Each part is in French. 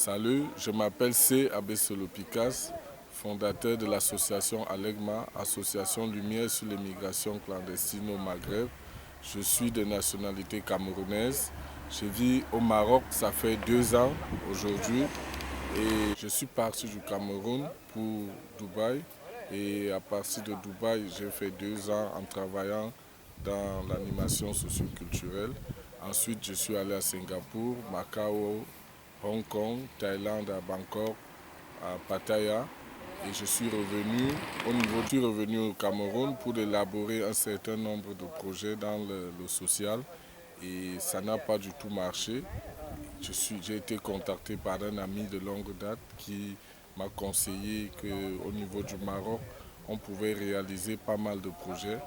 Salut, je m'appelle C. Abessolo Picas, fondateur de l'association Alegma, Association Lumière sur l'immigration clandestine au Maghreb. Je suis de nationalité camerounaise. Je vis au Maroc, ça fait 2 ans aujourd'hui. Et je suis parti du Cameroun pour Dubaï. Et à partir de Dubaï, j'ai fait 2 ans en travaillant dans l'animation socioculturelle. Ensuite, je suis allé à Singapour, Macao, Hong Kong, Thaïlande, à Bangkok, à Pattaya. Et je suis revenu au Cameroun pour élaborer un certain nombre de projets dans le social. Et ça n'a pas du tout marché. J'ai été contacté par un ami de longue date qui m'a conseillé qu'au niveau du Maroc, on pouvait réaliser pas mal de projets.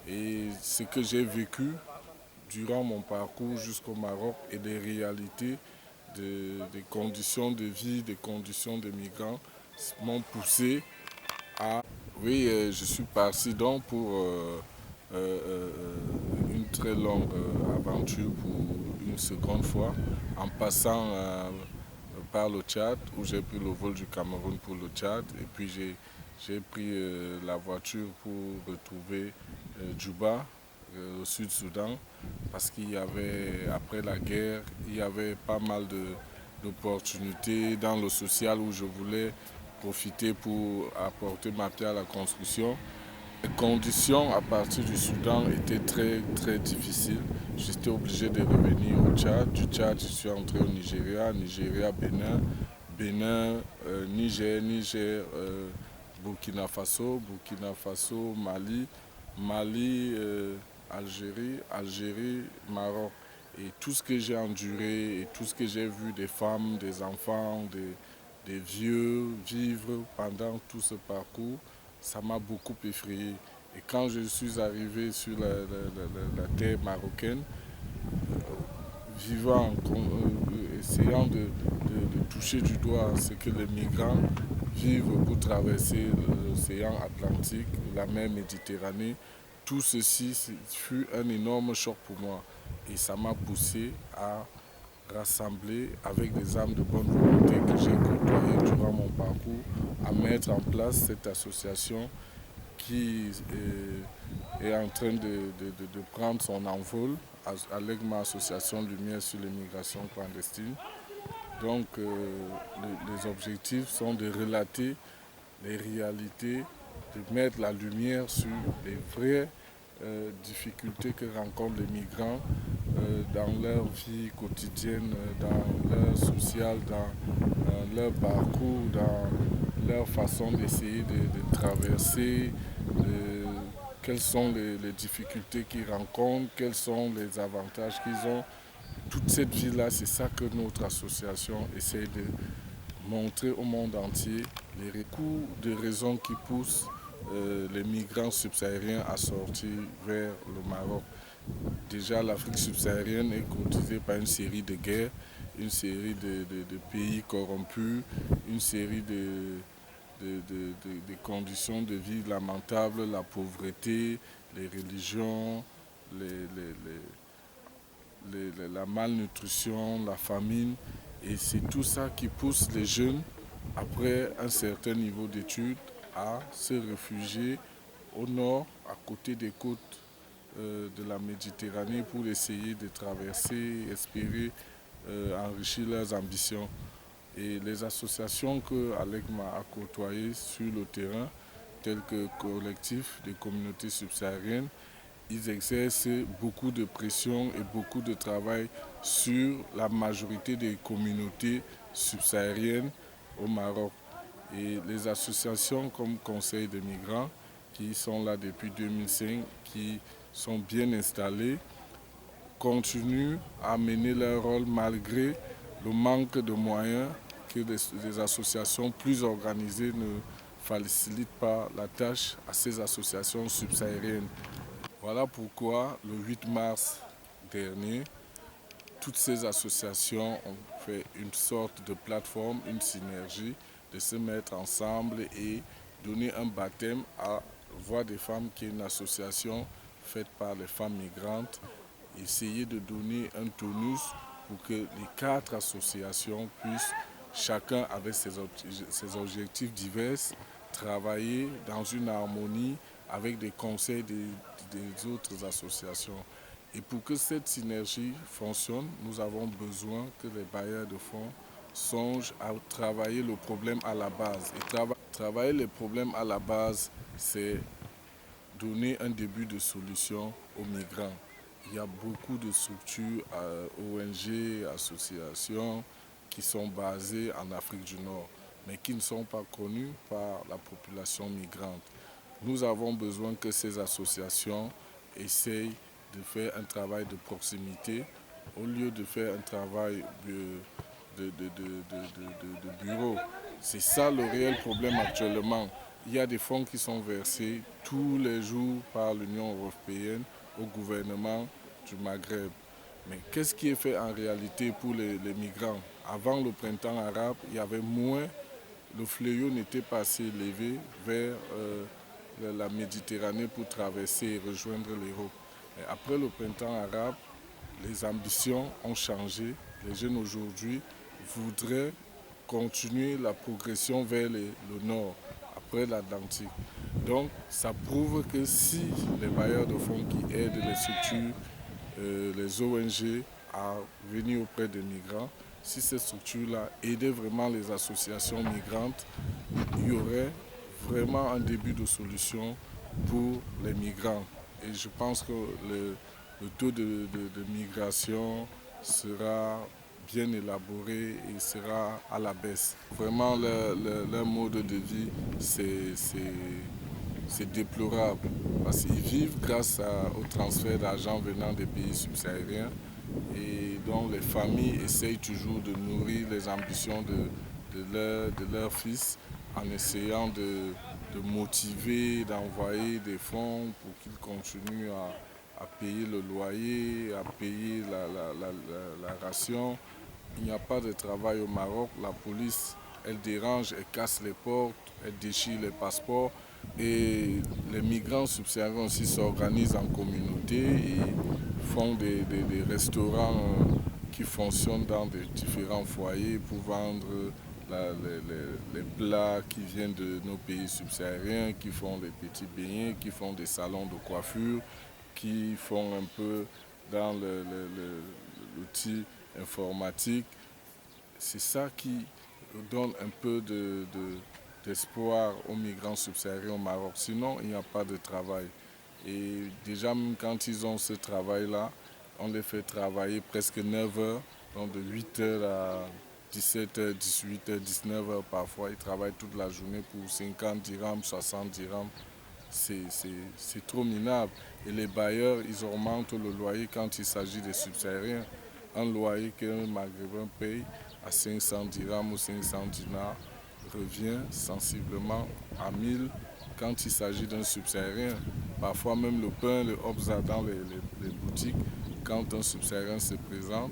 Et ce que j'ai vécu durant mon parcours jusqu'au Maroc et des réalités, des conditions de vie, des conditions de migrants m'ont poussé à... Oui, je suis parti donc pour une très longue aventure pour une seconde fois, en passant par le Tchad, où j'ai pris le vol du Cameroun pour le Tchad, et puis j'ai pris la voiture pour retrouver Djouba, au Sud-Soudan, parce qu'il y avait, après la guerre, il y avait pas mal d'opportunités dans le social où je voulais profiter pour apporter ma pierre à la construction. Les conditions à partir du Soudan étaient très très difficiles. J'étais obligé de revenir au Tchad. Du Tchad, je suis entré au Nigeria, Bénin, Niger, Burkina Faso, Mali, Algérie, Maroc. Et tout ce que j'ai enduré et tout ce que j'ai vu des femmes, des enfants, des vieux vivre pendant tout ce parcours, ça m'a beaucoup effrayé. Et quand je suis arrivé sur la terre marocaine, essayant de toucher du doigt ce que les migrants vivent pour traverser l'océan Atlantique, la mer Méditerranée, tout ceci fut un énorme choc pour moi. Et ça m'a poussé à rassembler avec des âmes de bonne volonté que j'ai côtoyées durant mon parcours, à mettre en place cette association qui est en train de prendre son envol avec ma association Lumière sur l'immigration clandestine. Donc les objectifs sont de relater les réalités, de mettre la lumière sur les vraies difficultés que rencontrent les migrants dans leur vie quotidienne, dans leur social, dans leur parcours, dans leur façon d'essayer de traverser, quelles sont les difficultés qu'ils rencontrent, quels sont les avantages qu'ils ont. Toute cette vie-là, c'est ça que notre association essaie de montrer au monde entier, les coups de raisons qui poussent les migrants subsahariens à sortir vers le Maroc. Déjà, l'Afrique subsaharienne est colonisée par une série de guerres, une série de pays corrompus, une série de conditions de vie lamentables, la pauvreté, les religions, la malnutrition, la famine. Et c'est tout ça qui pousse les jeunes, après un certain niveau d'études, à se réfugier au nord, à côté des côtes de la Méditerranée, pour essayer de traverser, espérer enrichir leurs ambitions. Et les associations que Alegma a côtoyées sur le terrain, telles que Collectif des communautés subsahariennes, ils exercent beaucoup de pression et beaucoup de travail sur la majorité des communautés subsahariennes au Maroc. Et les associations comme Conseil des migrants, qui sont là depuis 2005, qui sont bien installées, continuent à mener leur rôle malgré le manque de moyens, que les associations plus organisées ne facilitent pas la tâche à ces associations subsahariennes. Voilà pourquoi le 8 mars dernier, toutes ces associations ont fait une sorte de plateforme, une synergie, de se mettre ensemble et donner un baptême à Voix des femmes, qui est une association faite par les femmes migrantes. Essayer de donner un tonus pour que les 4 associations puissent chacun avec ses objectifs divers, travailler dans une harmonie avec des conseils des autres associations. Et pour que cette synergie fonctionne, nous avons besoin que les bailleurs de fonds songent à travailler le problème à la base. Et travailler les problèmes à la base, c'est donner un début de solution aux migrants. Il y a beaucoup de structures, ONG, associations qui sont basées en Afrique du Nord, mais qui ne sont pas connues par la population migrante. Nous avons besoin que ces associations essayent de faire un travail de proximité au lieu de faire un travail de bureau. C'est ça le réel problème actuellement. Il y a des fonds qui sont versés tous les jours par l'Union européenne au gouvernement du Maghreb. Mais qu'est-ce qui est fait en réalité pour les migrants? Avant le printemps arabe, il y avait moins, le fléau n'était pas assez élevé vers la Méditerranée pour traverser et rejoindre l'Europe. Après le printemps arabe, les ambitions ont changé. Les jeunes aujourd'hui voudraient continuer la progression vers le nord, après l'Atlantique. Donc ça prouve que si les bailleurs de fonds qui aident les structures, les ONG à venir auprès des migrants, si ces structures-là aidaient vraiment les associations migrantes, il y aurait vraiment un début de solution pour les migrants. Et je pense que le taux de migration sera bien élaboré et sera à la baisse. Vraiment, leur mode de vie, c'est déplorable parce qu'ils vivent grâce au transfert d'argent venant des pays subsahariens et dont les familles essayent toujours de nourrir les ambitions de leurs fils en essayant de motiver, d'envoyer des fonds pour qu'ils continuent à payer le loyer, à payer la ration. Il n'y a pas de travail au Maroc. La police, elle dérange, elle casse les portes, elle déchire les passeports. Et les migrants subsahariens aussi s'organisent en communauté et font des restaurants qui fonctionnent dans des différents foyers pour vendre les plats qui viennent de nos pays subsahariens, qui font des petits beignets, qui font des salons de coiffure, qui font un peu dans l'outil informatique. C'est ça qui donne un peu d'espoir aux migrants subsahariens au Maroc. Sinon, il n'y a pas de travail. Et déjà, même quand ils ont ce travail-là, on les fait travailler presque 9 heures, donc de 8 heures à 17h, 18h, 19h parfois. Ils travaillent toute la journée pour 50 dirhams, 60 dirhams. C'est trop minable. Et les bailleurs, ils augmentent le loyer quand il s'agit des subsahariens. Un loyer qu'un Maghrébin paye à 500 dirhams ou 500 dinars revient sensiblement à 1000 quand il s'agit d'un subsaharien. Parfois même le pain, le obza dans les boutiques, quand un subsaharien se présente,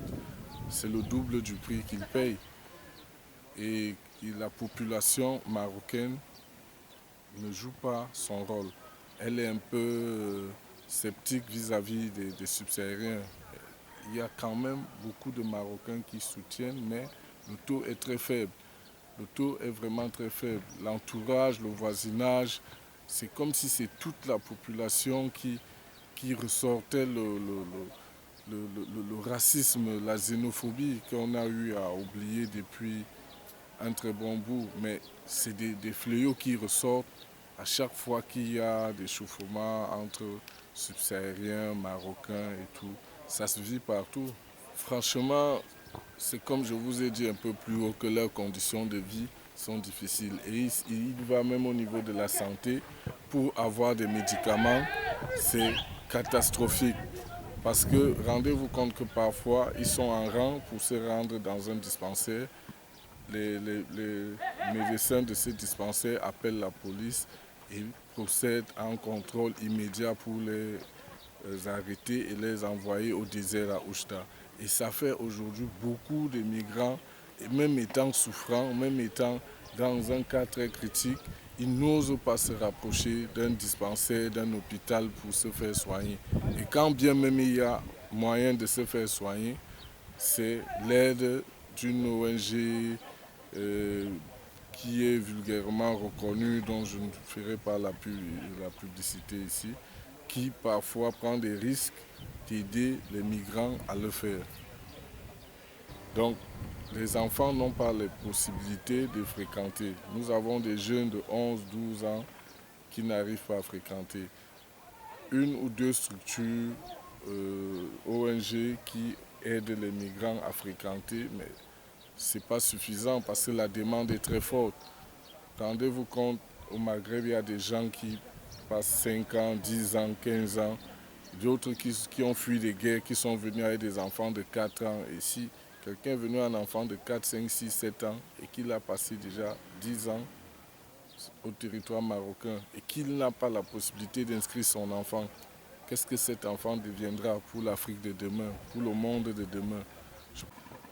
c'est le double du prix qu'il paye. Et la population marocaine ne joue pas son rôle. Elle est un peu sceptique vis-à-vis des subsahariens. Il y a quand même beaucoup de Marocains qui soutiennent, mais le taux est très faible. Le taux est vraiment très faible. L'entourage, le voisinage, c'est comme si c'est toute la population qui ressortait le racisme, la xénophobie qu'on a eu à oublier depuis un très bon bout. Mais c'est des fléaux qui ressortent à chaque fois qu'il y a des chaufferements entre subsahariens, marocains et tout. Ça se vit partout. Franchement, c'est comme je vous ai dit un peu plus haut que leurs conditions de vie sont difficiles. Et il va même au niveau de la santé. Pour avoir des médicaments, c'est catastrophique. Parce que rendez-vous compte que parfois, ils sont en rang pour se rendre dans un dispensaire. Les médecins de ce dispensaire appellent la police et procèdent à un contrôle immédiat pour les arrêter et les envoyer au désert à Oujda. Et ça fait aujourd'hui beaucoup de migrants, et même étant souffrants, même étant dans un cas très critique, ils n'osent pas se rapprocher d'un dispensaire, d'un hôpital pour se faire soigner. Et quand bien même il y a moyen de se faire soigner, c'est l'aide d'une ONG qui est vulgairement reconnu, dont je ne ferai pas la publicité ici, qui parfois prend des risques d'aider les migrants à le faire. Donc, les enfants n'ont pas les possibilités de fréquenter. Nous avons des jeunes de 11-12 ans qui n'arrivent pas à fréquenter. Une ou deux structures ONG qui aident les migrants à fréquenter, mais ce n'est pas suffisant parce que la demande est très forte. Rendez-vous compte, au Maghreb, il y a des gens qui passent 5 ans, 10 ans, 15 ans, d'autres qui ont fui des guerres, qui sont venus avec des enfants de 4 ans. Et si quelqu'un est venu un enfant de 4, 5, 6, 7 ans et qu'il a passé déjà 10 ans au territoire marocain et qu'il n'a pas la possibilité d'inscrire son enfant, qu'est-ce que cet enfant deviendra pour l'Afrique de demain, pour le monde de demain?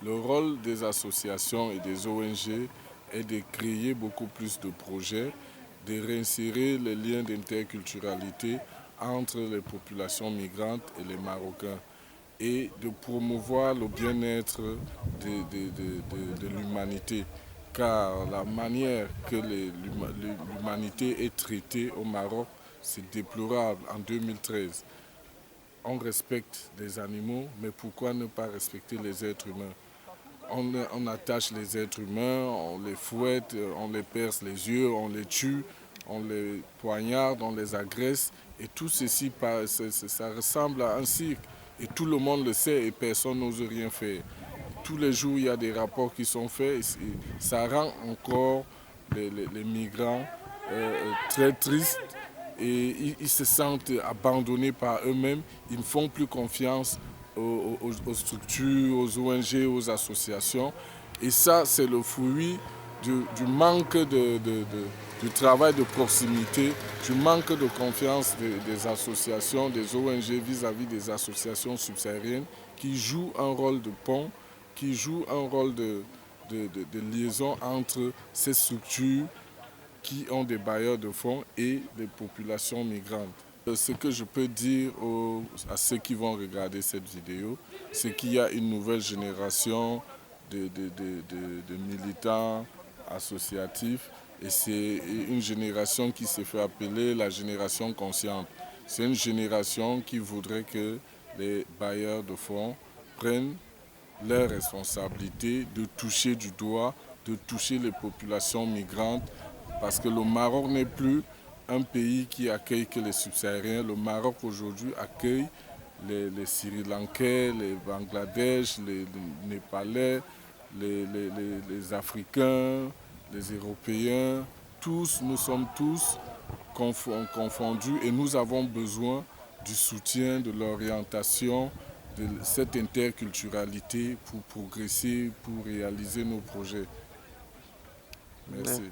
Le rôle des associations et des ONG est de créer beaucoup plus de projets, de réinsérer les liens d'interculturalité entre les populations migrantes et les Marocains et de promouvoir le bien-être de l'humanité. Car la manière que l'humanité est traitée au Maroc, c'est déplorable en 2013. On respecte les animaux, mais pourquoi ne pas respecter les êtres humains? On attache les êtres humains, on les fouette, on les perce les yeux, on les tue, on les poignarde, on les agresse. Et tout ceci, ça ressemble à un cirque. Et tout le monde le sait et personne n'ose rien faire. Tous les jours, il y a des rapports qui sont faits. Et ça rend encore les migrants très tristes. Et ils se sentent abandonnés par eux-mêmes. Ils ne font plus confiance aux structures, aux ONG, aux associations. Et ça, c'est le fruit du manque du travail de proximité, du manque de confiance des associations, des ONG vis-à-vis des associations subsahariennes qui jouent un rôle de pont, qui jouent un rôle de liaison entre ces structures qui ont des bailleurs de fonds et les populations migrantes. Ce que je peux dire à ceux qui vont regarder cette vidéo, c'est qu'il y a une nouvelle génération de militants associatifs et c'est une génération qui se fait appeler la génération consciente. C'est une génération qui voudrait que les bailleurs de fonds prennent leurs responsabilités de toucher du doigt, de toucher les populations migrantes, parce que le Maroc n'est plus un pays qui accueille que les subsahariens. Le Maroc aujourd'hui accueille les Sri Lankais, les Bangladesh, les Népalais, les Africains, les Européens. Tous, nous sommes tous confondus et nous avons besoin du soutien, de l'orientation, de cette interculturalité pour progresser, pour réaliser nos projets. Merci. Ouais.